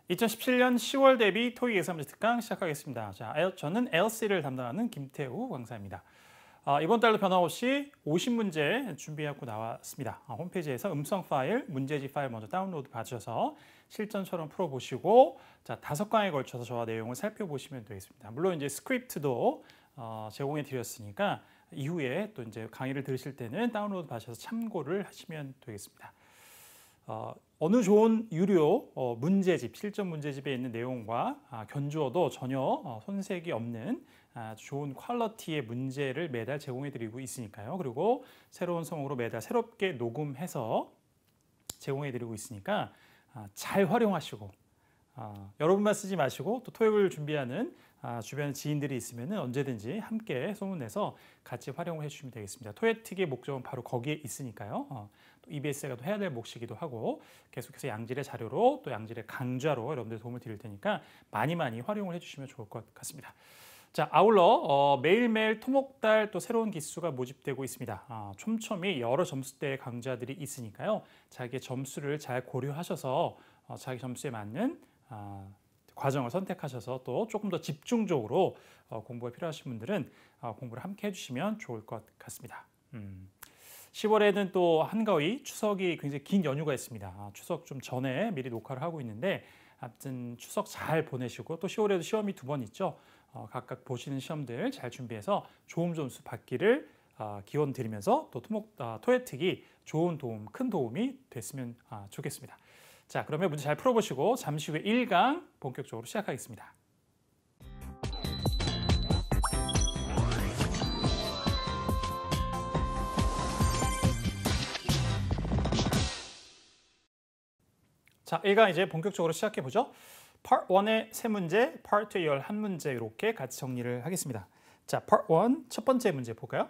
2017년 10월 대비 토익 예상 문제 특강 시작하겠습니다. 자, 저는 LC를 담당하는 김태우 강사입니다. 이번 달도 변함없이 50문제 준비하고 나왔습니다. 홈페이지에서 음성 파일, 문제집 파일 먼저 다운로드 받으셔서 실전처럼 풀어보시고 자, 5강에 걸쳐서 저와 내용을 살펴보시면 되겠습니다. 물론 이제 스크립트도 제공해 드렸으니까 이후에 또 이제 강의를 들으실 때는 다운로드 받으셔서 참고를 하시면 되겠습니다. 어느 좋은 유료 문제집, 실전 문제집에 있는 내용과 견주어도 전혀 손색이 없는 좋은 퀄리티의 문제를 매달 제공해드리고 있으니까요. 그리고 새로운 성으로 매달 새롭게 녹음해서 제공해드리고 있으니까 잘 활용하시고 여러분만 쓰지 마시고 또 토익을 준비하는 주변 지인들이 있으면 언제든지 함께 소문내서 같이 활용을 해주시면 되겠습니다. 토익의 목적은 바로 거기에 있으니까요. 또 EBS가 또 해야 될 몫이기도 하고 계속해서 양질의 자료로 또 양질의 강좌로 여러분들 도움을 드릴 테니까 많이 활용을 해주시면 좋을 것 같습니다. 자, 아울러 매일매일 토목달 또 새로운 기수가 모집되고 있습니다. 촘촘히 여러 점수대의 강좌들이 있으니까요. 자기의 점수를 잘 고려하셔서 자기 점수에 맞는 과정을 선택하셔서 또 조금 더 집중적으로 공부가 필요하신 분들은 공부를 함께 해주시면 좋을 것 같습니다. 10월에는 또 한가위 추석이 굉장히 긴 연휴가 있습니다. 추석 좀 전에 미리 녹화를 하고 있는데 아무튼 추석 잘 보내시고 또 10월에도 시험이 2번 있죠. 각각 보시는 시험들 잘 준비해서 좋은 점수 받기를 기원 드리면서 또 토익이 좋은 도움, 큰 도움이 됐으면 좋겠습니다. 자, 그러면 문제 잘 풀어보시고 잠시 후에 1강 본격적으로 시작하겠습니다. 자, 1강 이제 본격적으로 시작해보죠. Part 1의 3문제, Part 2의 11문제 이렇게 같이 정리를 하겠습니다. 자, Part 1 첫 번째 문제 볼까요?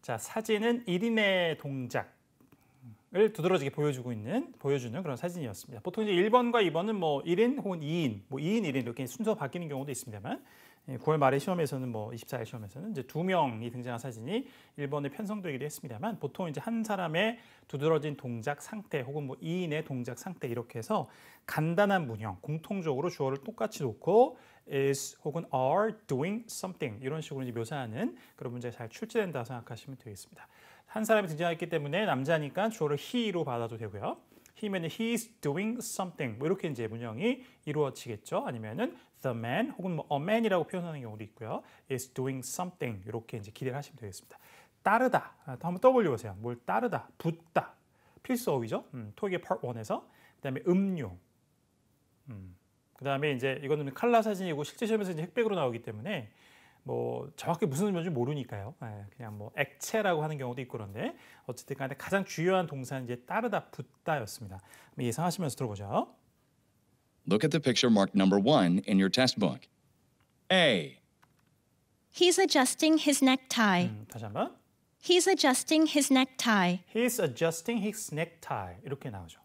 자, 사진은 1인의 동작을 두드러지게 보여주는 그런 사진이었습니다. 보통 이제 1번과 2번은 뭐 1인 혹은 2인, 뭐 2인, 1인 이렇게 순서 바뀌는 경우도 있습니다만 9월 말에 시험에서는 뭐 24일 시험에서는 이제 2명이 등장한 사진이 1번에 편성되기도 했습니다만 보통 이제 한 사람의 두드러진 동작 상태 혹은 뭐 2인의 동작 상태 이렇게 해서 간단한 문형, 공통적으로 주어를 똑같이 놓고 is 혹은 are doing something 이런 식으로 이제 묘사하는 그런 문제가 잘 출제된다고 생각하시면 되겠습니다. 한 사람이 등장했기 때문에 남자니까 주어를 he로 받아도 되고요. he면 he's doing something 뭐 이렇게 이제 문형이 이루어지겠죠. 아니면은 the man 혹은 뭐 a man이라고 표현하는 경우도 있고요. is doing something 이렇게 이제 기대를 하시면 되겠습니다. 따르다 한번 떠올려 보세요. 뭘 따르다, 붙다 필수 어휘죠. 토익의 Part 1에서 그다음에 음료. 그다음에 이제 이거는 칼라 사진이고 실제 시험에서 이제 흑백으로 나오기 때문에 뭐 정확히 무슨 의미인지 모르니까요. 그냥 뭐 액체라고 하는 경우도 있고 그런데 어쨌든 간에 가장 주요한 동사는 이제 따르다, 붙다였습니다. 예상하시면서 들어보죠. Look at the picture marked number 1 in your test book. A. He's adjusting his necktie. 다시 한번. He's adjusting his necktie. He's adjusting his necktie. 이렇게 나오죠.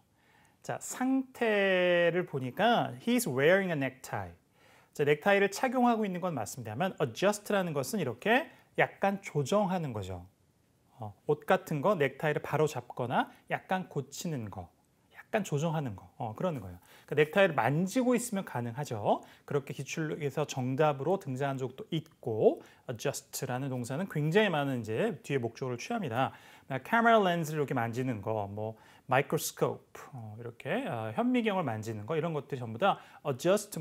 자, 상태를 보니까 he's wearing a necktie. 자, 넥타이를 착용하고 있는 건 맞습니다만 adjust라는 것은 이렇게 약간 조정하는 거죠. 옷 같은 거 넥타이를 바로 잡거나 약간 고치는 거, 약간 조정하는 거 그러는 거예요. 그러니까 넥타이를 만지고 있으면 가능하죠. 그렇게 기출에서 정답으로 등장한 적도 있고 adjust라는 동사는 굉장히 많은 이제 뒤에 목적어를 취합니다. 카메라 렌즈를 이렇게 만지는 거, 뭐 마이크로스코프 이렇게 현미경을 만지는 거 이런 것들이 전부 다 adjust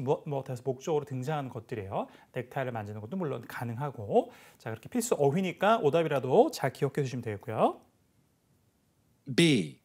해서 목적어로 등장하는 것들이에요. 넥타이를 만지는 것도 물론 가능하고 자 그렇게 필수 어휘니까 오답이라도 잘 기억해 주시면 되겠고요. B.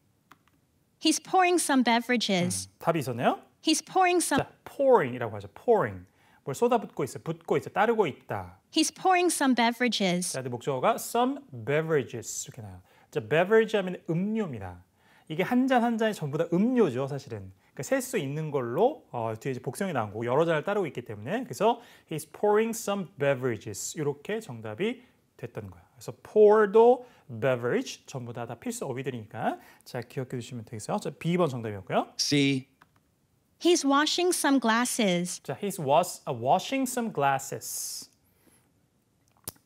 He's pouring some beverages. 답이 있었네요. He's pouring some. 자, pouring이라고 하죠. pouring. 뭘 쏟아붓고 있어, 붓고 있어, 따르고 있다. He's pouring some beverages. 자, 목적어가 some beverages 이렇게 나와요. 자, beverage 하면 음료입니다. 이게 한 잔 한 잔이 전부 다 음료죠, 사실은. 그러니까 셀 수 있는 걸로 뒤에 이제 복성이 나온 거고 여러 잔을 따르고 있기 때문에 그래서 he's pouring some beverages 이렇게 정답이 됐던 거예요. 그래서 pour도 beverage 전부 다 필수 어휘들이니까 잘 기억해 주시면 되겠어요. 자, B번 정답이었고요. C. He's washing some glasses. 자, he's washing some glasses.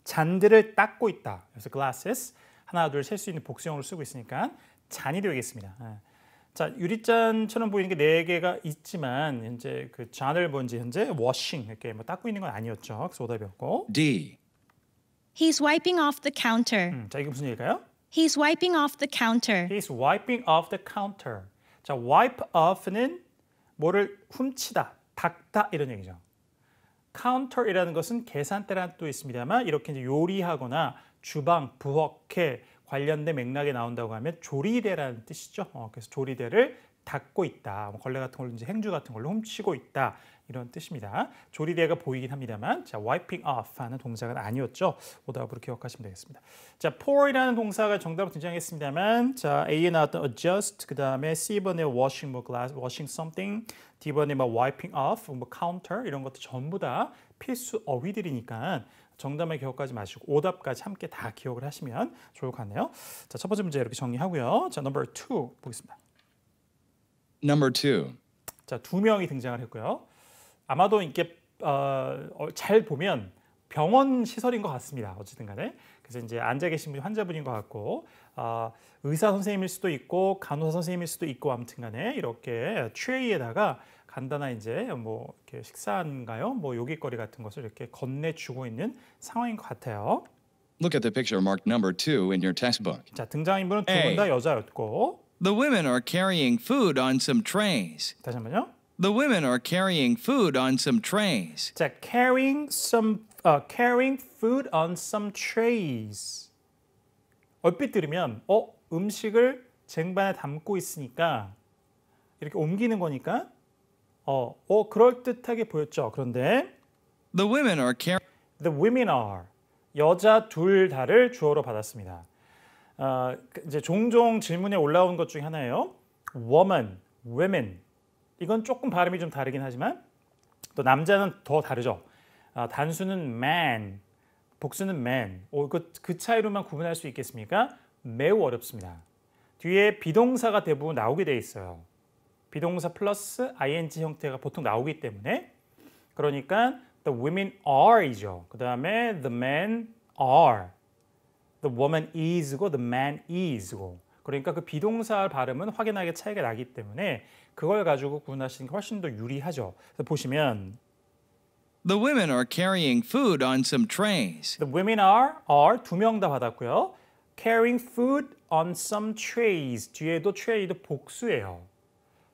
잔들을 닦고 있다. 그래서 glasses 하나 둘 셀 수 있는 복수형으로 쓰고 있으니까 잔이 되겠습니다. 자, 유리잔처럼 보이는 게 네 개가 있지만 이제 그 잔을 본지 현재 washing 이렇게 뭐 닦고 있는 건 아니었죠. 그래서 오답이었고. D. He's wiping off the counter. 자, 이게 무슨 얘기일까요? He's wiping off the counter. He's wiping off the counter. 자, wipe off는 뭐를 훔치다, 닦다 이런 얘기죠. counter이라는 것은 계산대라는 뜻도 있습니다만 이렇게 이제 요리하거나 주방, 부엌에 관련된 맥락에 나온다고 하면 조리대라는 뜻이죠. 그래서 조리대를 닦고 있다. 뭐 걸레 같은 걸로 이제 행주 같은 걸로 훔치고 있다. 이런 뜻입니다. 조리대가 보이긴 합니다만 자, wiping off 하는 동사가 아니었죠. 오답으로 기억하시면 되겠습니다. 자, pour이라는 동사가 정답으로 등장했습니다만 자, A에 나왔던 adjust, 그다음에 C번에 washing 뭐 glass, washing something, D번에 뭐 wiping off, 뭐 counter 이런 것도 전부 다 필수 어휘들이니까 정답만 기억하지 마시고 오답까지 함께 다 기억을 하시면 좋을 것 같네요. 자, 첫 번째 문제 이렇게 정리하고요. 자, number 2 보겠습니다. Number 2. 자, 두 명이 등장을 했고요. 아마도 이렇게 잘 보면 병원 시설인 것 같습니다. 어쨌든 간에. 그래서 이제 앉아 계신 분이 환자분인 것 같고 의사 선생님일 수도 있고 간호사 선생님일 수도 있고 아무튼 간에 이렇게 트레이에다가 간단한 이제 뭐 이렇게 식사인가요? 뭐 요깃거리 같은 것을 이렇게 건네주고 있는 상황인 것 같아요. Look at the picture marked number 2 in your textbook. 자, 등장인물은 두 분 다 여자였고 The women are carrying food on some trays. 다시 한번요. The women are carrying food on some trays. 자, carrying food on some trays. 얼핏 들으면 음식을 쟁반에 담고 있으니까 이렇게 옮기는 거니까 그럴 듯하게 보였죠. 그런데 The women are carrying the women are 여자 둘 다를 주어로 받았습니다. 이제 종종 질문에 올라온 것 중에 하나예요. woman, women. 이건 조금 발음이 좀 다르긴 하지만 또 남자는 더 다르죠. 단수는 man, 복수는 man. 그 차이로만 구분할 수 있겠습니까? 매우 어렵습니다. 뒤에 비동사가 대부분 나오게 돼 있어요. 비동사 플러스 ing 형태가 보통 나오기 때문에 그러니까 the women are이죠. 그 다음에 the men are, the woman is고 the man is고 그러니까 그 비동사 발음은 확연하게 차이가 나기 때문에 그걸 가지고 구분하시는 게 훨씬 더 유리하죠. 그래서 보시면 The women are carrying food on some trays. the women are 두 명 다 받았고요. carrying food on some trays 뒤에도 tray도 복수예요.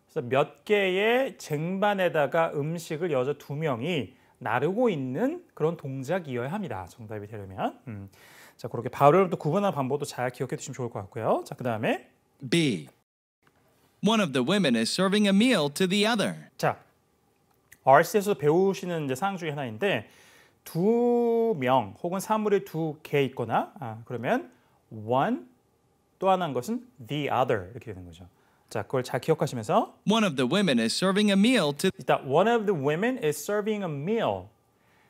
그래서 몇 개의 쟁반에다가 음식을 여자 두 명이 나르고 있는 그런 동작이어야 합니다. 정답이 되려면. 자, 그렇게 발음을 또 구분하는 방법도 잘 기억해 두시면 좋을 것 같고요. 자, 그다음에 B. One of the women is serving a meal to the other. 자, RC에서 배우시는 이제 사항 중에 하나인데 두 명 혹은 사물이 두 개 있거나 그러면 one 또 하나인 것은 the other 이렇게 되는 거죠. 자, 그걸 잘 기억하시면서 One of the women is serving a meal to 일단 one of the women is serving a meal.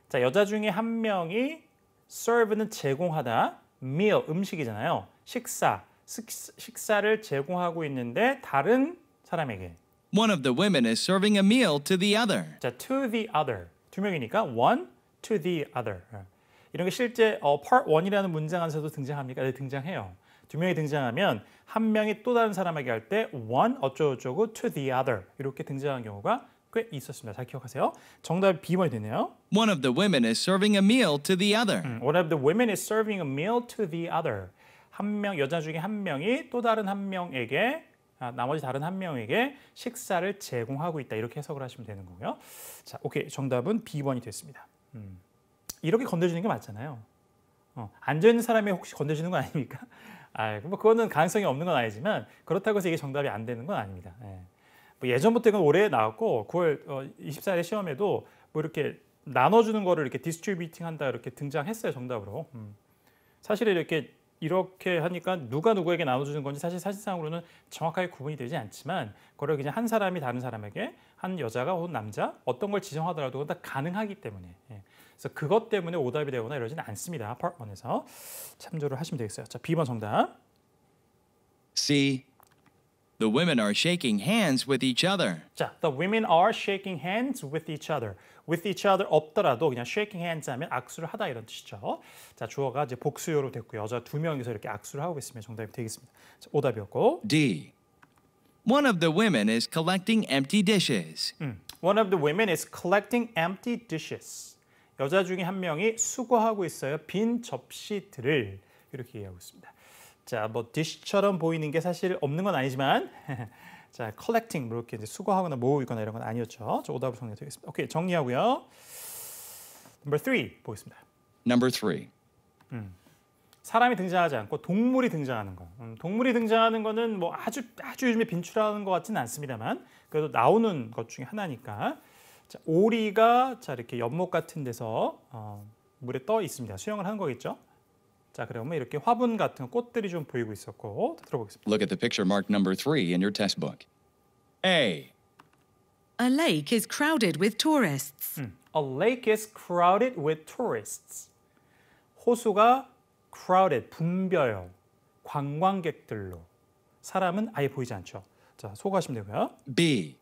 자, 여자 중에 한 명이 serve는 제공하다, meal 음식이잖아요. 식사를 제공하고 있는데 다른 사람에게. One of the women is serving a meal to the other. 자, to the other. 두 명이니까 one to the other. 이런 게 실제 part 1이라는 문장 안에서도 등장합니까? 네, 등장해요. 두 명이 등장하면 한 명이 또 다른 사람에게 할 때 one 어쩌고저쩌고 to the other 이렇게 등장한 경우가 꽤 있었습니다. 잘 기억하세요. 정답이 B번이 되네요. One of the women is serving a meal to the other. One of the women is serving a meal to the other. 한 명 여자 중에 한 명이 또 다른 한 명에게 나머지 다른 한 명에게 식사를 제공하고 있다. 이렇게 해석을 하시면 되는 거고요. 자, 오케이. 정답은 B번이 됐습니다. 이렇게 건드리는 게 맞잖아요. 앉아있는 사람이 혹시 건드리는 거 아닙니까? 뭐 그거는 가능성이 없는 건 아니지만 그렇다고 해서 이게 정답이 안 되는 건 아닙니다. 뭐 예전부터 이건 올해 나왔고 9월 24일 시험에도 뭐 이렇게 나눠주는 거를 이렇게 디스트리뷰팅 한다 이렇게 등장했어요. 정답으로. 사실 이렇게 하니까 누가 누구에게 나눠주는 건지 사실상으로는 정확하게 구분이 되지 않지만 그걸 그냥 한 사람이 다른 사람에게 한 여자가 혹은 남자 어떤 걸 지정하더라도 다 가능하기 때문에 그래서 그것 때문에 오답이 되거나 이러지는 않습니다. Part 1에서 참조를 하시면 되겠어요. 자, B번 정답. C. The women are shaking hands with each other. 자, the women are shaking hands with each other. with each other 없더라도 그냥 shaking hands 하면 악수를 하다 이런 뜻이죠. 자, 주어가 이제 복수어로 됐고요. 여자 두 명이서 이렇게 악수를 하고 있으면 정답이 되겠습니다. 자, 오답이었고 D. One of the women is collecting empty dishes. One of the women is collecting empty dishes. 여자 중에 한 명이 수거하고 있어요. 빈 접시들을 이렇게 얘기하고 있습니다. 자, 뭐 dish처럼 보이는 게 사실 없는 건 아니지만 자, collecting 뭐 이렇게 이제 수거하거나 모으거나 이런 건 아니었죠. 저 오답을 정리해드리겠습니다. 오케이, 정리하고요. Number 3 보겠습니다. Number 3. 사람이 등장하지 않고 동물이 등장하는 거. 동물이 등장하는 거는 뭐 아주 요즘에 빈출하는 것 같지는 않습니다만 그래도 나오는 것 중에 하나니까. 자, 오리가 자 이렇게 연못 같은 데서 물에 떠 있습니다. 수영을 하는 거겠죠. 자, 그러면 이렇게 화분 같은 꽃들이 좀 보이고 있었고 들어보겠습니다. Look at the picture marked number 3 in your test book. A. A lake is crowded with tourists. A lake is crowded with tourists. 호수가 crowded, 붐벼요. 관광객들로. 사람은 아예 보이지 않죠. 자, 소거하시면 되고요. B.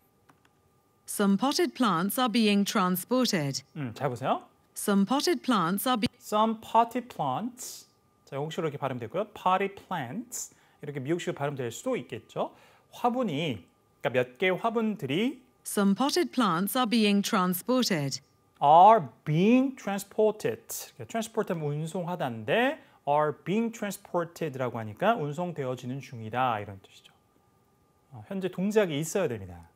Some potted plants are being transported. 잘 보세요. Some potted plants are being Some potted plants. 자, 영국식으로 이렇게 발음되고요. potted plants. 이렇게 미국식으로 발음될 수도 있겠죠. 화분이, 그러니까 몇 개의 화분들이 Some potted plants are being transported. are being transported. transport하면 운송하다인데 are being transported라고 하니까 운송되어지는 중이다 이런 뜻이죠. 현재 동작이 있어야 됩니다.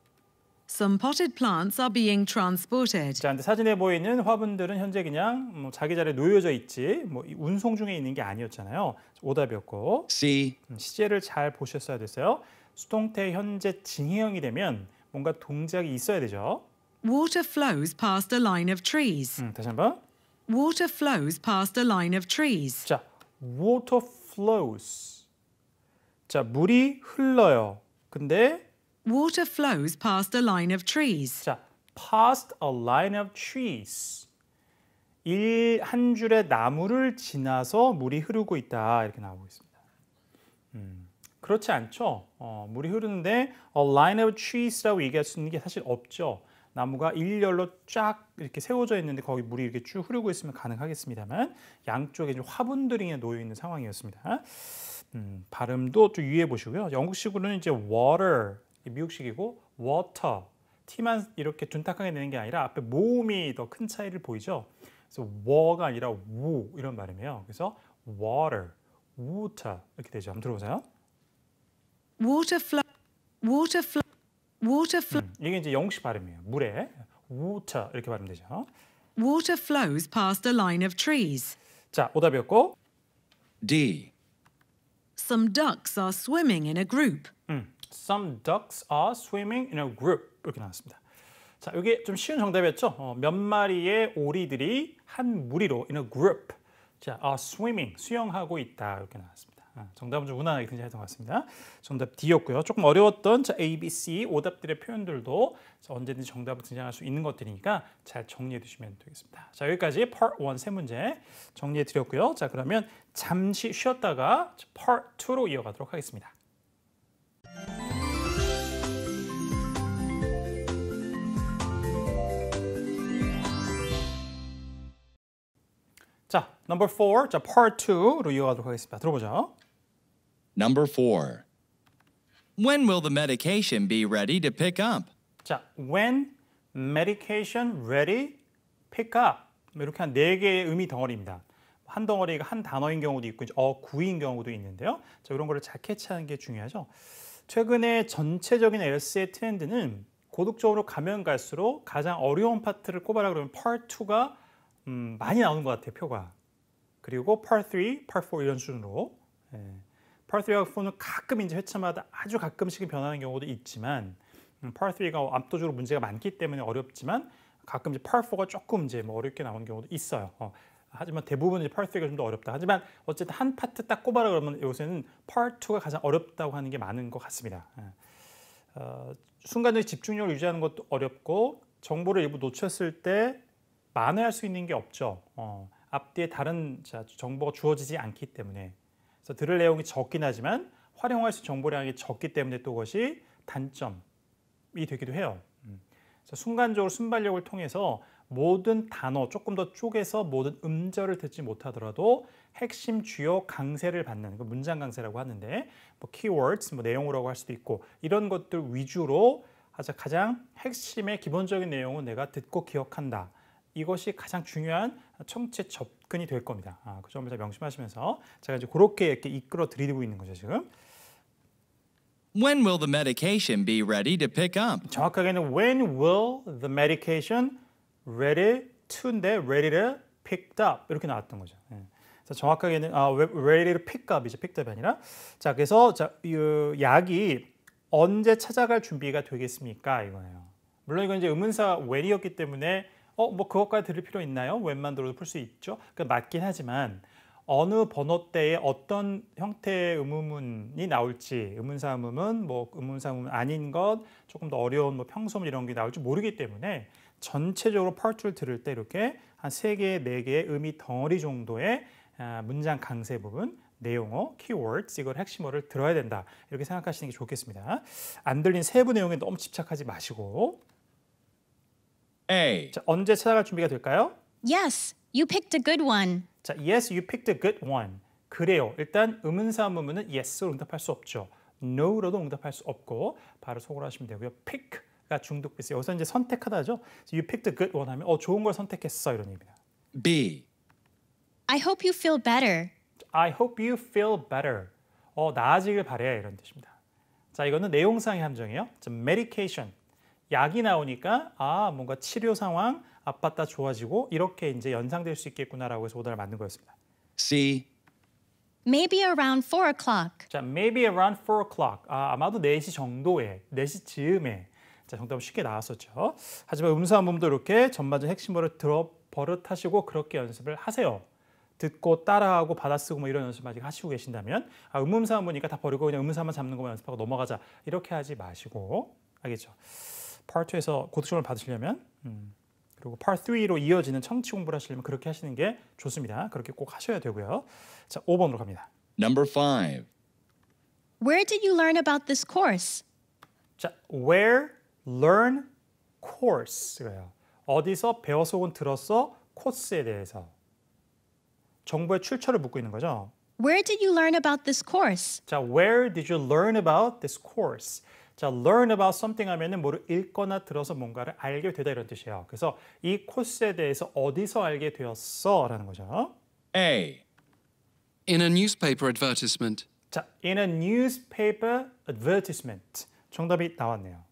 Some potted plants are being transported. 자, 근데 사진에 보이는 화분들은 현재 그냥 뭐 자기 자리에 놓여져 있지 뭐 운송 중에 있는 게 아니었잖아요. 오답이었고 C. 시제를 잘 보셨어야 됐어요. 수동태 현재 진행형이 되면 뭔가 동작이 있어야 되죠. Water flows past a line of trees. 다시 한번. Water flows past a line of trees. 자, water flows. 자, 물이 흘러요. 근데 Water flows past a line of trees. 자, past a line of trees. 한 줄의 나무를 지나서 물이 흐르고 있다 이렇게 나오고 있습니다. 그렇지 않죠. 물이 흐르는데 a line of trees라고 얘기할 수 있는 게 사실 없죠. 나무가 일렬로 쫙 이렇게 세워져 있는데 거기 물이 이렇게 쭉 흐르고 있으면 가능하겠습니다만 양쪽에 좀 화분들이 놓여 있는 상황이었습니다. 발음도 좀 유의해 보시고요. 영국식으로는 이제 water 미국식이고 water T만 이렇게 둔탁하게 내는 게 아니라 앞에 모음이 더 큰 차이를 보이죠. 그래서 war가 아니라 wu 이런 발음이에요. 그래서 water, water 이렇게 되죠. 한번 들어보세요. Water flow. Water flow. Water flow. 이게 이제 영국식 발음이에요. 물에 water 이렇게 발음되죠. Water flows past a line of trees. 자, 오답이었고 D. Some ducks are swimming in a group. Some ducks are swimming in a group 이렇게 나왔습니다. 자, 이게 좀 쉬운 정답이었죠. 몇 마리의 오리들이 한 무리로 in a group. 자, are swimming 수영하고 있다 이렇게 나왔습니다. 정답은 좀 무난하게 등장했던 것 같습니다. 정답 D였고요. 조금 어려웠던 자, A, B, C 오답들의 표현들도 자, 언제든지 정답으로 등장할 수 있는 것들이니까 잘 정리해 두시면 되겠습니다. 자, 여기까지 Part 1 세 문제 정리해 드렸고요. 자, 그러면 잠시 쉬었다가 Part 2로 이어가도록 하겠습니다. 자, number 4, 자, part 2로 이어가도록 하겠습니다. 들어보죠. Number 4. When will the medication be ready to pick up? 자, when medication ready, pick up. 이렇게 한 4개의 의미 덩어리입니다. 한 덩어리가 한 단어인 경우도 있고 구인 경우도 있는데요. 자, 이런 거를 잘 캐치하는 게 중요하죠. 최근에 전체적인 엘스의 트렌드는 고득점으로 가면 갈수록 가장 어려운 파트를 꼽아라 그러면 part 2가 많이 나오는 것 같아요, 표가. 그리고 part 3, part 4 이런 수준으로. part 3하고 4는 가끔 이제 회차마다 아주 가끔씩은 변하는 경우도 있지만 part 3가 압도적으로 문제가 많기 때문에 어렵지만 가끔 이제 part 4가 조금 이제 뭐 어렵게 나오는 경우도 있어요. 하지만 대부분 이제 part 3가 좀 더 어렵다. 하지만 어쨌든 한 파트 딱 꼽아라 그러면 요새는 part 2가 가장 어렵다고 하는 게 많은 것 같습니다. 순간적인 집중력을 유지하는 것도 어렵고 정보를 일부 놓쳤을 때 만회할 수 있는 게 없죠. 앞뒤에 다른 정보가 주어지지 않기 때문에 그래서 들을 내용이 적긴 하지만 활용할 수 있는 정보량이 적기 때문에 또 그것이 단점이 되기도 해요. 순간적으로 순발력을 통해서 모든 단어 조금 더 쪼개서 모든 음절을 듣지 못하더라도 핵심 주요 강세를 받는 그 문장 강세라고 하는데 뭐 keywords, 뭐 내용이라고 할 수도 있고 이런 것들 위주로 가장 핵심의 기본적인 내용은 내가 듣고 기억한다. 이것이 가장 중요한 청취 접근이 될 겁니다. 그 점을 잘 명심하시면서 제가 이제 그렇게 이렇게 이끌어 드리고 있는 거죠 지금. When will the medication be ready to pick up? 정확하게는 when will the medication ready to인데 ready to picked up 이렇게 나왔던 거죠. 그래서 정확하게는 ready to pick up이죠. picked up이 아니라 자 그래서 이 약이 언제 찾아갈 준비가 되겠습니까 이거예요. 물론 이건 이제 의문사 when이었기 때문에 뭐 그것까지 들을 필요 있나요? when만 들어도 풀 수 있죠. 그러니까 맞긴 하지만 어느 번호대에 어떤 형태의 의문문이 나올지 의문사 의문문, 뭐 의문사 의문문 아닌 것, 조금 더 어려운 뭐 평소문 이런 게 나올지 모르기 때문에 전체적으로 part 2를 들을 때 이렇게 한 3개, 4개의 의미 덩어리 정도의 문장 강세 부분, 내용어, keywords 이걸 핵심어를 들어야 된다. 이렇게 생각하시는 게 좋겠습니다. 안 들린 세부 내용에 너무 집착하지 마시고 A. 자, 언제 찾아갈 준비가 될까요? Yes, you picked a good one. 자, yes, you picked a good one. 그래요. 일단 의문사 의문문은 yes로 응답할 수 없죠. no로도 응답할 수 없고 바로 속으로 하시면 되고요. pick가 중독 비슷해요. 여기서 이제 선택하다죠. You picked a good one 하면 좋은 걸 선택했어 이런 의미입니다. B. I hope you feel better. I hope you feel better. 나아지길 바래 이런 뜻입니다. 자, 이거는 내용상의 함정이에요. medication. 약이 나오니까 뭔가 치료 상황 아팠다 좋아지고 이렇게 이제 연상될 수 있겠구나라고 해서 오답을 만든 거였습니다. C. Maybe around 4 o'clock. 자, maybe around 4 o'clock. 아마도 4시 정도에, 4시 즈음에. 자, 정답은 쉽게 나왔었죠. 하지만 음사 한번도 이렇게 전반적 핵심어를 들어 버릇하시고 그렇게 연습을 하세요. 듣고 따라하고 받아쓰고 뭐 이런 연습 아직 하시고 계신다면 음음사 한번이니까 다 버리고 그냥 음사만 잡는 것만 연습하고 넘어가자. 이렇게 하지 마시고 알겠죠? Part 2에서 고득점을 받으시려면 그리고 Part 3로 이어지는 청취 공부를 하시려면 그렇게 하시는 게 좋습니다. 그렇게 꼭 하셔야 되고요. 자, 5번으로 갑니다. Number 5. Where did you learn about this course? 자, where, learn, course예요. 어디서 배워서 혹은 들었어? 코스에 대해서. 정보의 출처를 묻고 있는 거죠. Where did you learn about this course? 자, where did you learn about this course? 자, learn about something 하면은 뭐를 읽거나 들어서 뭔가를 알게 되다 이런 뜻이에요. 그래서 이 코스에 대해서 어디서 알게 되었어라는 거죠. A. In a newspaper advertisement. 자, in a newspaper advertisement. 정답이 나왔네요.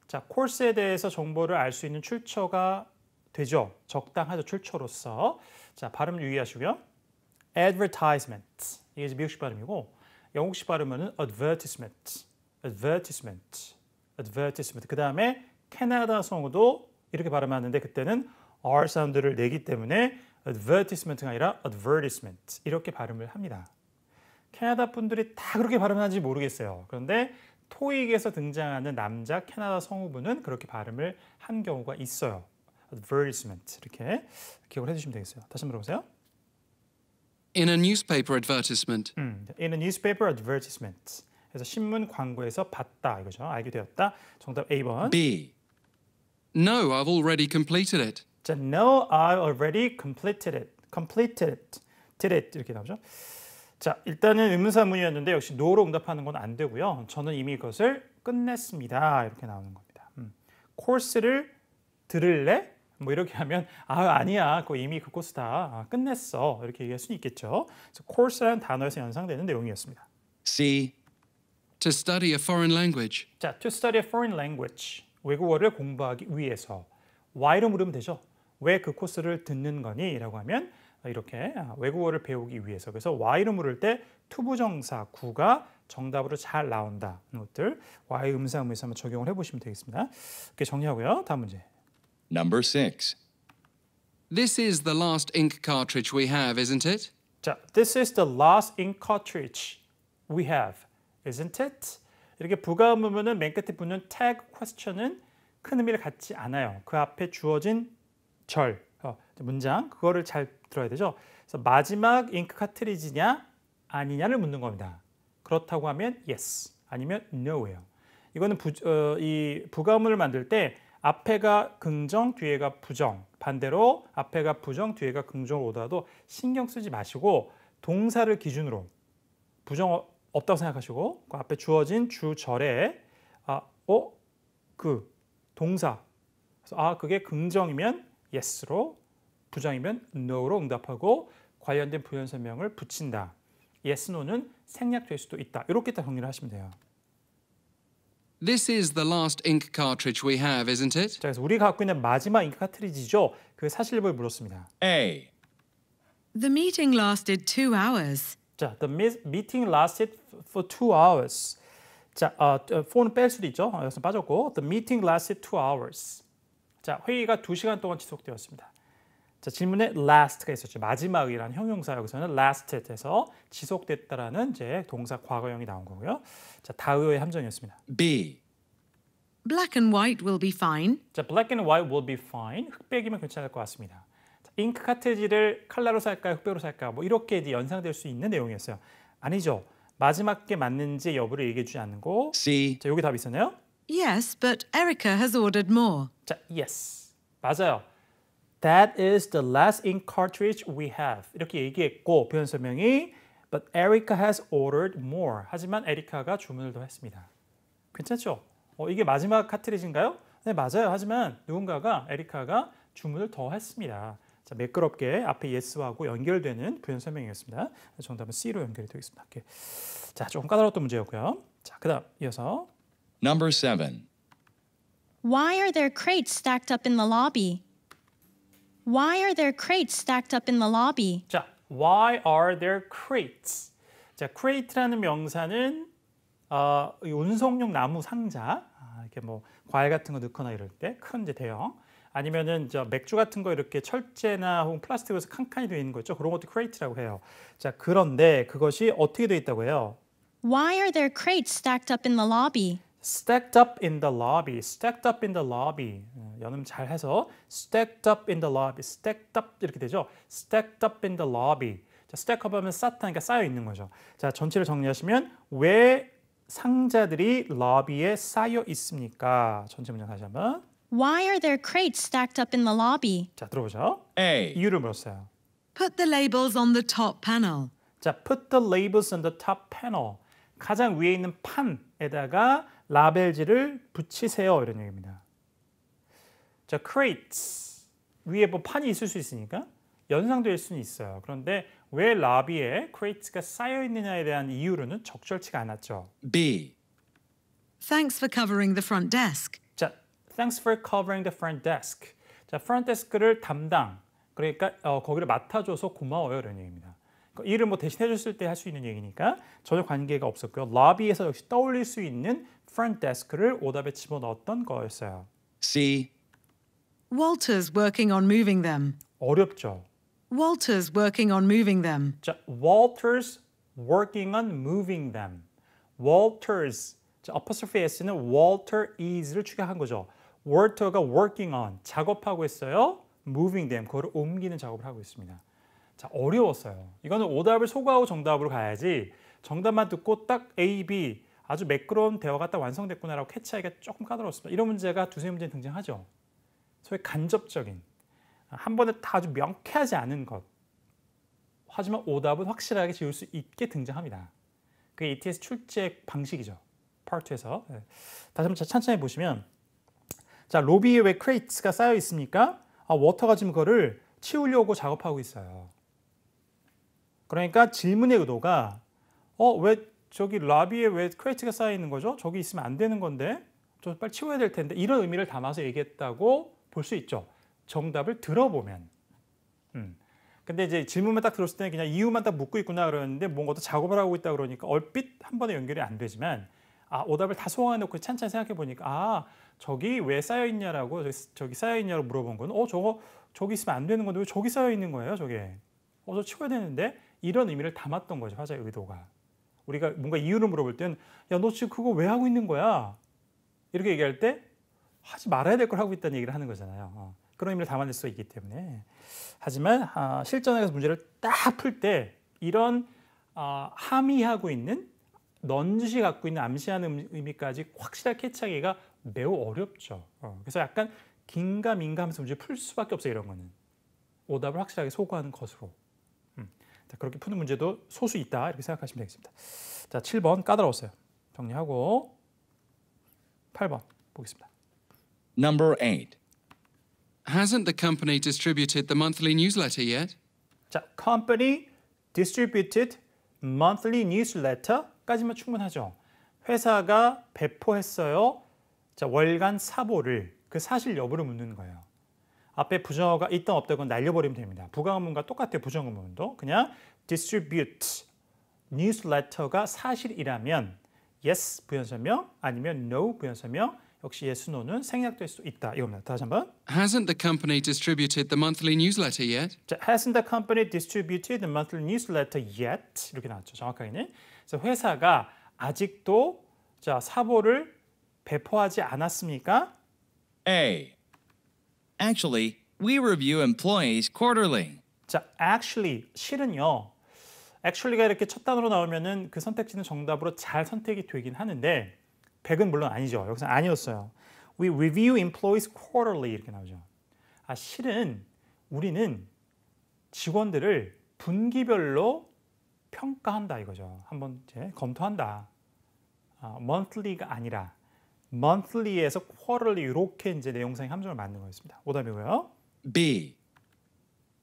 자, 코스에 대해서 정보를 알 수 있는 출처가 되죠. 적당하죠. 출처로서. 자, 발음 유의하시고요. advertisement. 이게 이제 미국식 발음이고 영국식 발음은 advertisement. advertisement. advertisement. 그다음에 캐나다 성우도 이렇게 발음하는데 그때는 R 사운드를 내기 때문에 advertisement가 아니라 advertisement. 이렇게 발음을 합니다. 캐나다 분들이 다 그렇게 발음하는지 모르겠어요. 그런데 토익에서 등장하는 남자 캐나다 성우분은 그렇게 발음을 한 경우가 있어요. advertisement 이렇게 기억을 해주시면 되겠어요. 다시 한번 들어보세요. In a newspaper advertisement. In a newspaper advertisement. 그래서 신문 광고에서 봤다 이거죠. 알게 되었다. 정답 A번. B. No, I've already completed it. 자, no, I already completed it. completed it. did it 이렇게 나오죠. 자, 일단은 의문사문이었는데 역시 no로 응답하는 건 안 되고요. 저는 이미 그것을 끝냈습니다. 이렇게 나오는 겁니다. 코스를 들을래? 뭐 이렇게 하면 아니야. 그거 이미 그 코스 다 끝냈어. 이렇게 얘기할 수 있겠죠. 그래서 course라는 단어에서 연상되는 내용이었습니다. C. To study a foreign language. 자, to study a foreign language. 외국어를 공부하기 위해서. why로 물으면 되죠. 왜 그 코스를 듣는 거니? 라고 하면 이렇게 외국어를 배우기 위해서. 그래서 why로 물을 때 투부정사 구가 정답으로 잘 나온다. 것들 why 음사 의무에서 한번 적용을 해보시면 되겠습니다. 이렇게 정리하고요. 다음 문제. Number 6. This is the last ink cartridge we have, isn't it? 자, this is the last ink cartridge we have, isn't it? 이렇게 부가음문은 맨 끝에 붙는 tag question은 큰 의미를 갖지 않아요. 그 앞에 주어진 문장 그거를 잘 들어야 되죠. 그래서 마지막 잉크 카트리지냐 아니냐를 묻는 겁니다. 그렇다고 하면 yes, 아니면 no예요. 이거는 이 부가문을 만들 때 앞에가 긍정, 뒤에가 부정. 반대로 앞에가 부정, 뒤에가 긍정으로 오더라도 신경 쓰지 마시고 동사를 기준으로 부정 없다고 생각하시고 그 앞에 주어진 주절에 그 동사. 그래서 그게 긍정이면 yes로 부정이면 no로 응답하고 관련된 부연 설명을 붙인다. yes, no는 생략될 수도 있다. 이렇게 다 정리를 하시면 돼요. This is the last ink cartridge we have, isn't it? 자, 그래서 우리가 갖고 있는 마지막 잉크 카트리지죠. 그 사실을 물었습니다. A. The meeting lasted 2 hours. 자, the meeting lasted for 2 hours. 자, for는 뺄 수도 있죠. 여기서 빠졌고, the meeting lasted 2 hours. 자, 회의가 2시간 동안 지속되었습니다. 자, 질문에 last가 있었죠. 마지막이라는 형용사 여기서는 lasted에서 지속됐다라는 이제 동사 과거형이 나온 거고요. 자, 다의어의 함정이었습니다. B. Black and white will be fine. 자, black and white will be fine. 흑백이면 괜찮을 것 같습니다. 자, 잉크 카트리지를 칼라로 살까요, 흑백으로 살까요? 뭐 이렇게 이제 연상될 수 있는 내용이었어요. 아니죠. 마지막 게 맞는지 여부를 얘기해 주지 않는 거. C. 자, 여기 답이 있었네요. Yes, but Erica has ordered more. 자, yes. 맞아요. That is the last ink cartridge we have. 이렇게 얘기했고 표현 설명이 But Erica has ordered more. 하지만 에리카가 주문을 더 했습니다. 괜찮죠? 이게 마지막 카트리지인가요? 네, 맞아요. 하지만 누군가가 에리카가 주문을 더 했습니다. 자, 매끄럽게 앞에 yes하고 연결되는 표현 설명이었습니다. 정답은 C로 연결이 되겠습니다. 오케이. 자, 조금 까다로웠던 문제였고요. 자, 그다음 이어서 Number 7. Why are there crates stacked up in the lobby? Why are there crates stacked up in the lobby? 자, why are there crates? 자, crate라는 명사는 이 운송용 나무 상자, 이렇게 뭐 과일 같은 거 넣거나 이럴 때 큰 이제 대형, 아니면은 저 맥주 같은 거 이렇게 철제나 혹은 플라스틱으로 칸칸이 되어 있는 거 있죠. 그런 것도 crate라고 해요. 자, 그런데 그것이 어떻게 되어 있다고 해요? Why are there crates stacked up in the lobby? Stacked up in the lobby. Stacked up in the lobby. 연음 잘 해서 stacked up in the lobby. stacked up 이렇게 되죠. stacked up in the lobby. 자, stack up 하면 쌓다니까 쌓여 있는 거죠. 자, 전체를 정리하시면 왜 상자들이 러비에 쌓여 있습니까? 전체 문장 다시 한번. Why are there crates stacked up in the lobby? 자, 들어보죠. A. 이유를 물었어요. Put the labels on the top panel. 자, put the labels on the top panel. 가장 위에 있는 판에다가 라벨지를 붙이세요. 이런 얘기입니다. 자, crates. 위에 뭐 판이 있을 수 있으니까 연상될 수는 있어요. 그런데 왜 라비에 crates가 쌓여 있느냐에 대한 이유로는 적절치가 않았죠. B. Thanks for covering the front desk. 자, thanks for covering the front desk. 자, front desk를 담당. 그러니까 거기를 맡아줘서 고마워요. 이런 얘기입니다. 일을 뭐 대신 해줬을 때 할 수 있는 얘기니까 전혀 관계가 없었고요. 러비에서 역시 떠올릴 수 있는 front desk를 오답에 집어넣었던 거였어요. C. Walter's working on moving them. 어렵죠. Walter's working on moving them. 자, Walter's working on moving them. Walter's. 자, apostrophe s는 Walter is를 축약한 거죠. Walter가 working on 작업하고 있어요. moving them 그거를 옮기는 작업을 하고 있습니다. 자, 어려웠어요. 이거는 오답을 소거하고 정답으로 가야지 정답만 듣고 딱 A, B 아주 매끄러운 대화가 딱 완성됐구나라고 캐치하기가 조금 까다로웠습니다. 이런 문제가 두세 문제 등장하죠. 소위 간접적인 한 번에 다 아주 명쾌하지 않은 것. 하지만 오답은 확실하게 지울 수 있게 등장합니다. 그게 ETS 출제 방식이죠. 파트에서. 네. 다시 한번 천천히 보시면 자, 로비에 왜 크레이트가 쌓여 있습니까? 워터가 지금 그거를 치우려고 작업하고 있어요. 그러니까 질문의 의도가 왜 저기 라비에 왜 크레이트가 쌓여 있는 거죠? 저기 있으면 안 되는 건데 저 빨리 치워야 될 텐데 이런 의미를 담아서 얘기했다고 볼 수 있죠. 정답을 들어보면. 근데 이제 질문만 딱 들었을 때는 그냥 이유만 딱 묻고 있구나 그러는데 뭔가 또 작업을 하고 있다 그러니까 얼핏 한 번에 연결이 안 되지만 오답을 다 소화해 놓고 찬찬히 생각해 보니까 저기 왜 쌓여 있냐라고 저기 쌓여 있냐고 물어본 건 저기 있으면 안 되는 건데 왜 저기 쌓여 있는 거예요, 저게? 저 치워야 되는데 이런 의미를 담았던 거죠, 화자의 의도가. 우리가 뭔가 이유를 물어볼 땐 야, 너 지금 그거 왜 하고 있는 거야? 이렇게 얘기할 때 하지 말아야 될 걸 하고 있다는 얘기를 하는 거잖아요. 그런 의미를 담아낼 수 있기 때문에. 하지만 실전에 가서 문제를 딱 풀 때 이런 함의하고 있는 넌지시 갖고 있는 암시하는 의미까지 확실하게 캐치하기가 매우 어렵죠. 그래서 약간 긴가민가하면서 문제 풀 수밖에 없어요. 이런 거는 오답을 확실하게 소구하는 것으로. 자, 그렇게 푸는 문제도 소수 있다 이렇게 생각하시면 되겠습니다. 자, 7번 까다로웠어요. 정리하고 8번 보겠습니다. Number 8. Hasn't the company distributed the monthly newsletter yet? 자, company distributed monthly newsletter까지만 충분하죠. 회사가 배포했어요. 자, 월간 사보를 그 사실 여부를 묻는 거예요. 앞에 부정어가 있든 없든 건 날려버리면 됩니다. 부가문과 똑같아요. 부정문도 그냥 distribute newsletter가 사실이라면 yes 부연설명 아니면 no 부연설명 역시 yes, no는 생략될 수 있다 이겁니다. 다시 한번. Hasn't the company distributed the monthly newsletter yet? 자, hasn't the company distributed the monthly newsletter yet? 이렇게 나왔죠. 정확하게는. 그래서 회사가 아직도 자, 사보를 배포하지 않았습니까? A. Actually, we review employees quarterly. 자, actually 실은요. actually가 이렇게 첫 단어로 나오면은 그 선택지는 정답으로 잘 선택이 되긴 하는데 100은 물론 아니죠. 여기서 아니었어요. We review employees quarterly 이렇게 나오죠. 아, 실은 우리는 직원들을 분기별로 평가한다 이거죠. 한번 이제 검토한다. monthly가 아니라 monthly에서 quarterly 이렇게 이제 내용상의 함정을 만든 거였습니다. 오답이고요. B.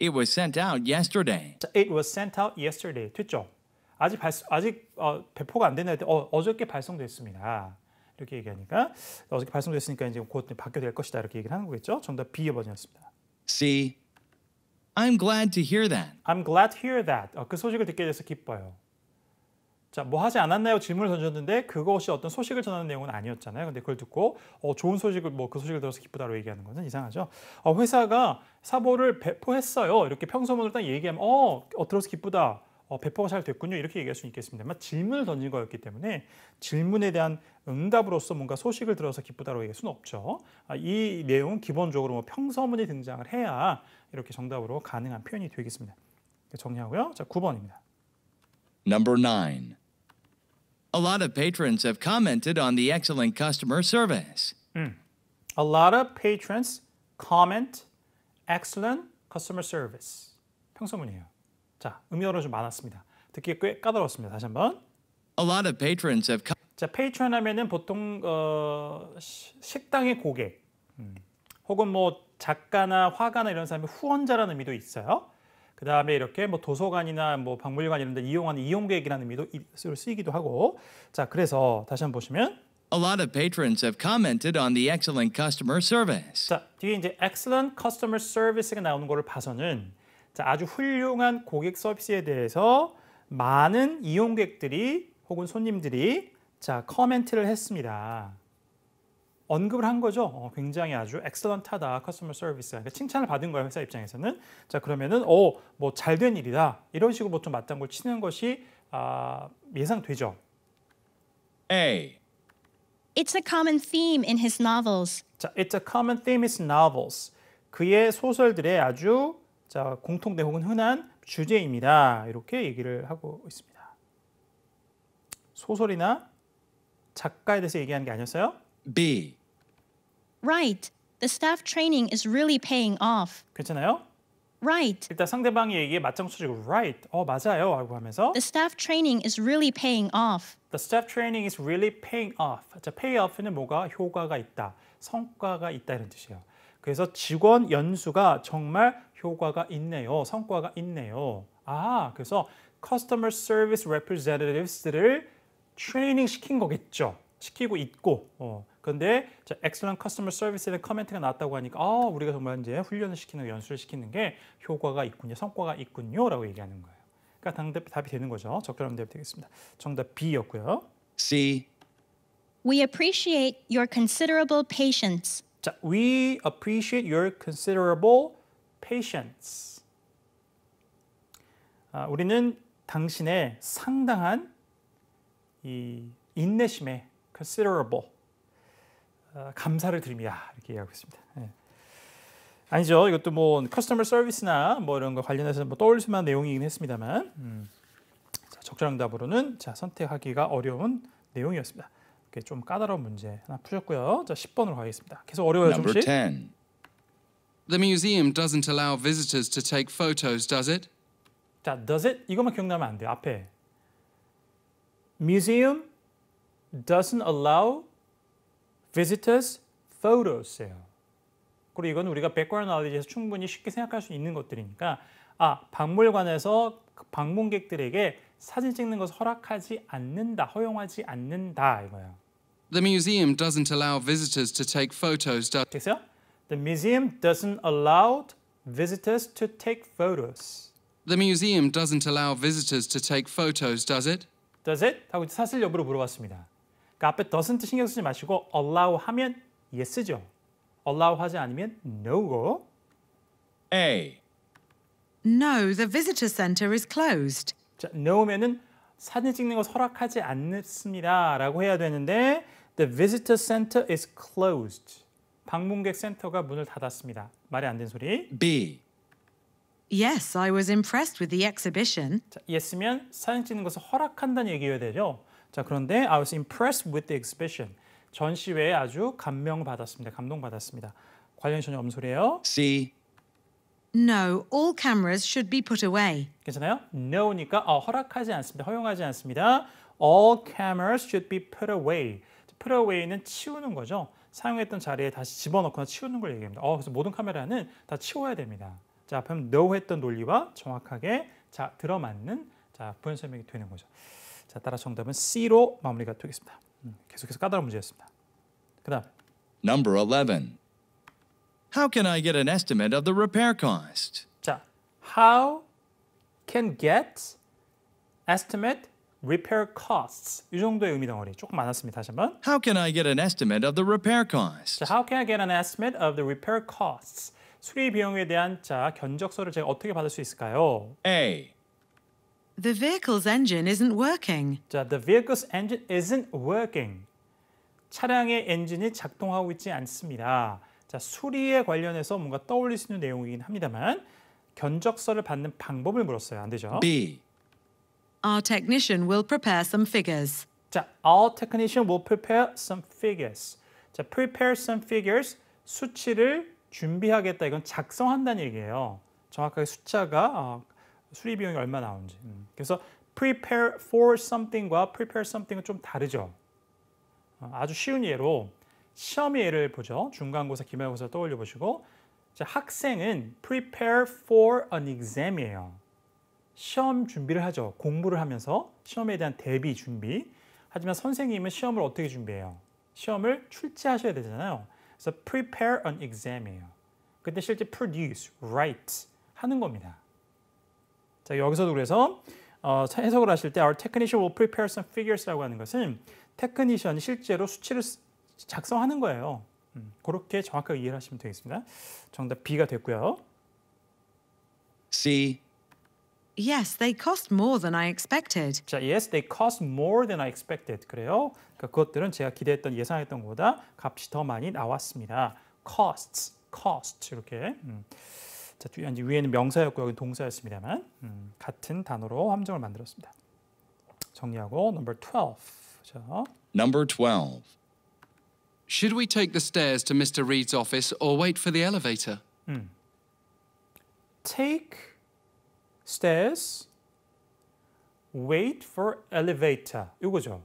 It was sent out yesterday. 자, it was sent out yesterday. 됐죠? 아직 배포가 안 됐나 했더니 어저께 발송됐습니다. 이렇게 얘기하니까 어저께 발송됐으니까 이제 곧 바뀌어야 될 것이다 이렇게 얘기를 하는 거겠죠? 정답 B의 버전이었습니다. C. I'm glad to hear that. I'm glad to hear that. 그 소식을 듣게 돼서 기뻐요. 자, 뭐 하지 않았나요? 질문을 던졌는데 그것이 어떤 소식을 전하는 내용은 아니었잖아요. 근데 그걸 듣고 좋은 소식을 그 소식을 들어서 기쁘다고 얘기하는 것은 이상하죠. 회사가 사보를 배포했어요. 이렇게 평소문으로 딱 얘기하면 들어서 기쁘다. 배포가 잘 됐군요. 이렇게 얘기할 수 있겠습니다만 질문을 던진 거였기 때문에 질문에 대한 응답으로서 뭔가 소식을 들어서 기쁘다고 얘기할 수는 없죠. 이 내용은 기본적으로 뭐 평서문이 등장을 해야 이렇게 정답으로 가능한 표현이 되겠습니다. 정리하고요. 자, 9번입니다. Number 9. A lot of patrons have commented on the excellent customer service. A lot of patrons comment excellent customer service. 평서문이에요. 자, 의미어로 좀 많았습니다. 듣기 꽤 까다로웠습니다. 다시 한번. A lot of patrons have 자, 페이트런 하면은 보통 식당의 고객, 혹은 뭐 작가나 화가나 이런 사람이 후원자라는 의미도 있어요. 그 다음에 이렇게 뭐 도서관이나 뭐 박물관 이런 데 이용하는 이용객이라는 의미도 쓰이기도 하고. 자, 그래서 다시 한번 보시면 A lot of patrons have commented on the excellent customer service. 자, 뒤에 이제 excellent customer service가 나오는 거를 봐서는 자, 아주 훌륭한 고객 서비스에 대해서 많은 이용객들이 혹은 손님들이 자, 코멘트를 했습니다. 언급을 한 거죠. 굉장히 아주 엑셀런트하다 커스터머 서비스. 그러니까 칭찬을 받은 거예요, 회사 입장에서는. 자, 그러면은 뭐 잘된 일이다. 이런 식으로 뭐 좀 맞장구를 치는 것이 예상되죠. A. It's a common theme in his novels. 자, it's a common theme in his novels. 그의 소설들의 아주 자, 공통된 혹은 흔한 주제입니다. 이렇게 얘기를 하고 있습니다. 소설이나 작가에 대해서 얘기하는 게 아니었어요? B. Right. The staff training is really paying off. 괜찮아요? Right. 일단 상대방이 얘기에 맞장구 치고 right. 맞아요. 라고 하면서 The staff training is really paying off. The staff training is really paying off. 자, pay off는 뭐가 효과가 있다. 성과가 있다 이런 뜻이에요. 그래서 직원 연수가 정말 효과가 있네요. 성과가 있네요. 그래서 customer service representatives들을 트레이닝 시킨 거겠죠. 시키고 있고. 그런데 excellent customer service에 커멘트가 나왔다고 하니까 우리가 정말 이제 훈련을 시키는 연수를 시키는 게 효과가 있군요. 성과가 있군요라고 얘기하는 거예요. 그러니까 답이 되는 거죠. 적절한 답이 되겠습니다. 정답 B였고요. C. We appreciate your considerable patience. 자, we appreciate your considerable patience. 우리는 당신의 상당한 이 인내심에 considerable 감사를 드립니다. 이렇게 얘기하고 있습니다. 네. 아니죠. 이것도 뭐 커스터머 서비스나 뭐 이런 거 관련해서 뭐 떠올릴 만한 내용이긴 했습니다만. 자, 적절한 답으로는 자, 선택하기가 어려운 내용이었습니다. 이렇게 좀 까다로운 문제 하나 푸셨고요. 자, 10번으로 가겠습니다. 계속 어려워요, Number 좀씩. 10. The museum doesn't allow visitors to take photos, does it? 자, does it? 이것만 기억나면 안 돼요. 앞에. Museum doesn't allow visitors photos예요. 그리고 이건 우리가 background knowledge에서 충분히 쉽게 생각할 수 있는 것들이니까 박물관에서 방문객들에게 사진 찍는 것을 허락하지 않는다, 허용하지 않는다 이거예요. The museum doesn't allow visitors to take photos, does 됐어요? The museum doesn't allow visitors to take photos. The museum doesn't allow visitors to take photos, does it? Does it? 하고 사실 여부를 물어봤습니다. 그러니까 앞에 doesn't 신경 쓰지 마시고 allow 하면 yes죠. allow 하지 않으면 no고. A. No, the visitor center is closed. 자, no면은 사진 찍는 것 허락하지 않습니다라고 해야 되는데 the visitor center is closed. 방문객 센터가 문을 닫았습니다. 말이 안 되는 소리. B. Yes, I was impressed with the exhibition. 자, yes면 사진 찍는 것을 허락한다는 얘기여야 되죠. 자, 그런데 I was impressed with the exhibition. 전시회에 아주 감명받았습니다. 감동받았습니다. 관련이 전혀 없는 소리예요. C. No, all cameras should be put away. 괜찮아요? no니까 허락하지 않습니다. 허용하지 않습니다. All cameras should be put away. put away는 치우는 거죠. 사용했던 자리에 다시 집어넣거나 치우는 걸 얘기합니다. 그래서 모든 카메라는 다 치워야 됩니다. 자, 앞에 no 했던 논리와 정확하게 자, 들어맞는 자, 부연 설명이 되는 거죠. 자, 따라 정답은 C로 마무리가 되겠습니다. 계속해서 까다로운 문제였습니다. 그다음 Number 11. How can I get an estimate of the repair cost? 자, how can get estimate repair costs 이 정도의 의미 덩어리 조금 많았습니다. 다시 한번. How can I get an estimate of the repair cost? 자, how can I get an estimate of the repair costs? 수리 비용에 대한 자 견적서를 제가 어떻게 받을 수 있을까요? A. The vehicle's engine isn't working. 자, the vehicle's engine isn't working. 차량의 엔진이 작동하고 있지 않습니다. 자, 수리에 관련해서 뭔가 떠올릴 수 있는 내용이긴 합니다만 견적서를 받는 방법을 물었어요. 안 되죠? B. Our technician will prepare some figures. 자, our technician will prepare some figures. 자, prepare some figures 수치를 준비하겠다. 이건 작성한다는 얘기예요. 정확하게 숫자가 수리 비용이 얼마 나오는지. 그래서 prepare for something과 prepare something은 좀 다르죠. 아주 쉬운 예로 시험의 예를 보죠. 중간고사, 기말고사 떠올려 보시고 자, 학생은 prepare for an exam이에요. 시험 준비를 하죠. 공부를 하면서 시험에 대한 대비 준비. 하지만 선생님은 시험을 어떻게 준비해요? 시험을 출제하셔야 되잖아요. 그래서 prepare an exam이에요. 근데 실제 produce, write 하는 겁니다. 자, 여기서도 그래서 해석을 하실 때 our technician will prepare some figures라고 하는 것은 테크니션이 실제로 수치를 작성하는 거예요. 그렇게 정확하게 이해를 하시면 되겠습니다. 정답 B가 됐고요. C. Yes, they cost more than I expected. 자, yes, they cost more than I expected. 그래요. 그러니까 그것들은 제가 기대했던, 예상했던 것보다 값이 더 많이 나왔습니다. costs, cost 이렇게. 자, 이제 위에는 명사였고 여기 동사였습니다만 같은 단어로 함정을 만들었습니다. 정리하고 number 12. 자, Number 12. Should we take the stairs to Mr. Reed's office or wait for the elevator? take stairs, wait for elevator. 이거죠.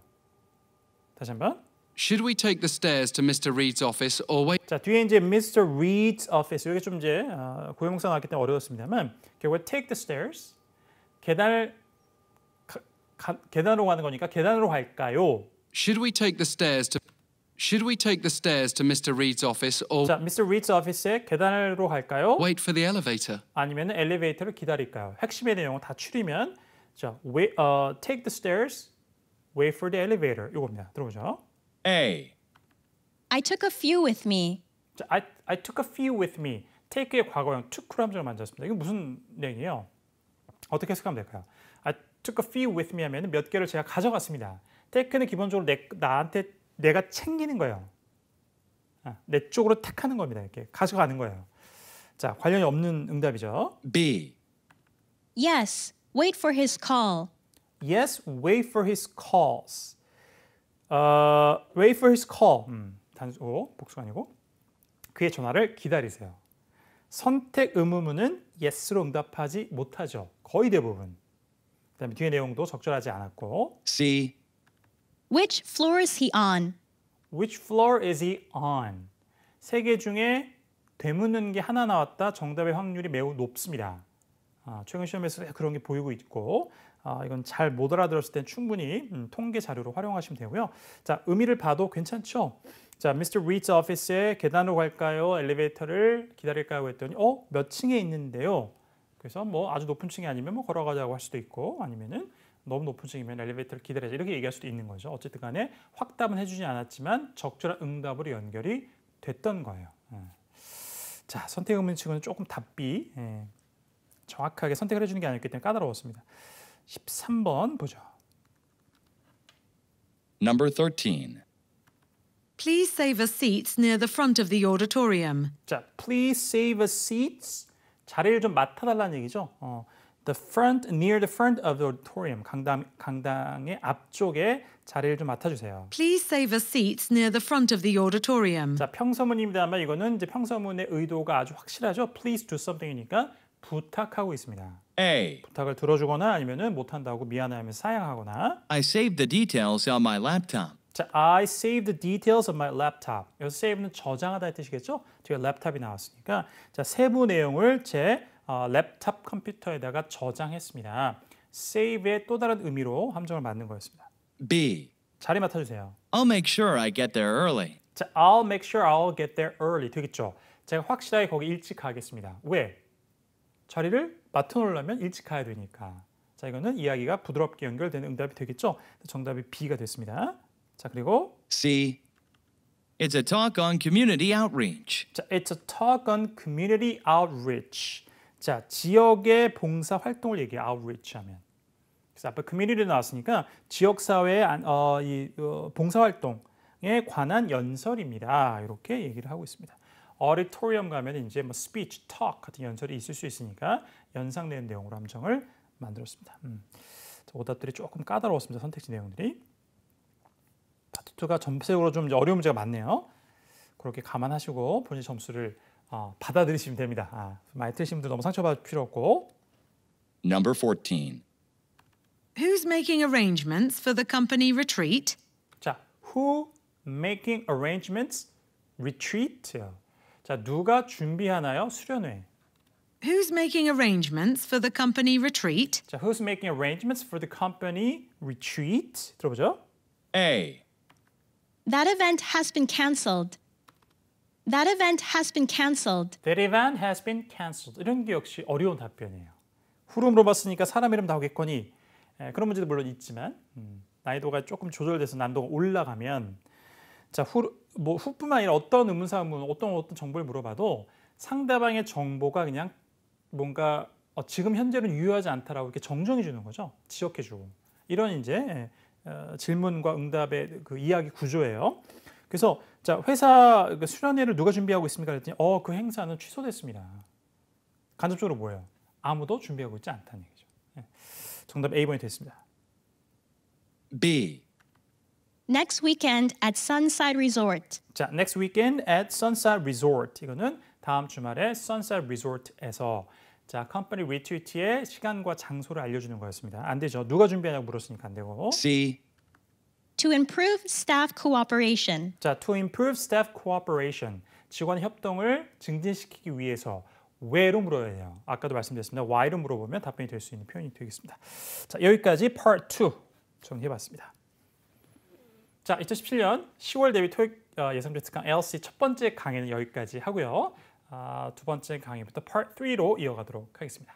다시 한번. Should we take the stairs to Mr. Reed's office or wait? 자, 뒤에 이제 Mr. Reed's office. 이게 좀 이제 고용사 나왔기 때문에 어려웠습니다만 결국에 take the stairs. 계단으로 가는 거니까 계단으로 갈까요? Should we take the stairs to Mr. Reed's office or 자, Mr. Reed's office에 계단으로 갈까요? wait for the elevator? 아니면 엘리베이터를 기다릴까요? 핵심의 내용을 다 추리면 자, take the stairs, wait for the elevator. 이겁니다. 들어보죠. A. I took a few with me. 자, I took a few with me. take의 과거형 took로 함정을 만들었습니다. 이거 무슨 내용이에요? 어떻게 해석하면 될까요? I took a few with me 하면 몇 개를 제가 가져갔습니다. take는 기본적으로 나한테 내가 챙기는 거예요. 내 쪽으로 택하는 겁니다. 이렇게 가져가는 거예요. 자, 관련이 없는 응답이죠. B. Yes, wait for his call. Yes. Yes, wait for his calls. Wait for his call. 단수, 복수가 아니고 그의 전화를 기다리세요. 선택 의문문은 yes로 응답하지 못하죠. 거의 대부분. 그다음에 뒤에 내용도 적절하지 않았고 C. Which floor is he on? Which floor is he on? 세 개 중에 되묻는 게 하나 나왔다. 정답의 확률이 매우 높습니다. 최근 시험에서 그런 게 보이고 있고 이건 잘 못 알아들었을 땐 충분히 통계 자료로 활용하시면 되고요. 자, 의미를 봐도 괜찮죠? 자, Mr. Reed's office에 계단으로 갈까요? 엘리베이터를 기다릴까요? 했더니 몇 층에 있는데요. 그래서 뭐 아주 높은 층이 아니면 뭐 걸어가자고 할 수도 있고 아니면은 너무 높은 층이면 엘리베이터를 기다려야지 이렇게 얘기할 수도 있는 거죠. 어쨌든 간에 확답은 해주지 않았지만 적절한 응답으로 연결이 됐던 거예요. 자, 선택 의문칙은 조금 답비 정확하게 선택을 해주는 게 아니었기 때문에 까다로웠습니다. 13번 보죠. Number 13. Please save us seats near the front of the auditorium. 자, please save us seats. 자리를 좀 맡아달라는 얘기죠. The front, near the front of the auditorium. 강당의 앞쪽에 자리를 좀 맡아주세요. Please save us seats near the front of the auditorium. 자, 평서문입니다만 이거는 이제 평서문의 의도가 아주 확실하죠. Please do something이니까 부탁하고 있습니다. A. 부탁을 들어주거나 아니면은 못한다고 미안해하면서 사양하거나. I saved the details on my laptop. 자, I saved the details of my laptop. 여기서 save는 저장하다의 뜻이겠죠? 뒤에 랩탑이 나왔으니까 자, 세부 내용을 제 랩탑 컴퓨터에다가 저장했습니다. save의 또 다른 의미로 함정을 맞는 거였습니다. B. 자리 맡아주세요. I'll make sure I get there early. 자, I'll make sure I'll get there early 되겠죠? 제가 확실하게 거기 일찍 가겠습니다. 왜? 자리를 맡아놓으려면 일찍 가야 되니까. 자, 이거는 이야기가 부드럽게 연결되는 응답이 되겠죠? 정답이 B가 됐습니다. 자, 그리고 C. It's a talk on community outreach. 자, it's a talk on community outreach. 자, 지역의 봉사 활동을 얘기해 outreach 하면. 그래서 앞에 community로 나왔으니까 지역사회의 봉사 활동에 관한 연설입니다. 이렇게 얘기를 하고 있습니다. auditorium 가면 이제 뭐 speech, talk 같은 연설이 있을 수 있으니까 연상되는 내용으로 함정을 만들었습니다. 오답들이 조금 까다로웠습니다. 선택지 내용들이. 파트 2가 전체적으로 좀 어려운 문제가 많네요. 그렇게 감안하시고 본인 점수를 받아들이시면 됩니다. 많이 틀리신 분들 너무 상처받을 필요 없고. Number 14. Who's making arrangements for the company retreat? 자, who making arrangements retreat? 자, 누가 준비하나요? 수련회. Who's making arrangements for the company retreat? 자, who's making arrangements for the company retreat? 들어보죠. A. That event has been cancelled. That event has been cancelled. That event has been cancelled. 이런 게 역시 어려운 답변이에요. 후로 물어봤으니까 사람 이름 나오겠거니 그런 문제도 물론 있지만 난이도가 조금 조절돼서 난이도가 올라가면 자, 후뿐만 아니라 어떤 의문사문, 어떤 정보를 물어봐도 상대방의 정보가 그냥 뭔가 지금 현재는 유효하지 않다라고 이렇게 정정해 주는 거죠. 지적해 주고. 이런 이제 질문과 응답의 그 이야기 구조예요. 그래서 자, 회사 수련회를 누가 준비하고 있습니까? 그랬더니 그 행사는 취소됐습니다. 간접적으로 뭐예요? 아무도 준비하고 있지 않다는 얘기죠. 정답 A번이 됐습니다. B. Next weekend at Sunside Resort. 자, next weekend at Sunside Resort. 이거는 다음 주말에 Sunside Resort에서 자, 컴퍼니 리트리트의 시간과 장소를 알려주는 거였습니다. 안 되죠. 누가 준비하냐고 물었으니까 안 되고. C. To improve staff cooperation. 자, to improve staff cooperation. 직원 협동을 증진시키기 위해서 왜로 물어야 해요. 아까도 말씀드렸습니다. why로 물어보면 답변이 될 수 있는 표현이 되겠습니다. 자, 여기까지 Part 2 정리해봤습니다. 자, 2017년 10월 대비 토익 예상제 특강 LC 첫 번째 강의는 여기까지 하고요. 두 번째 강의부터 Part 3로 이어가도록 하겠습니다.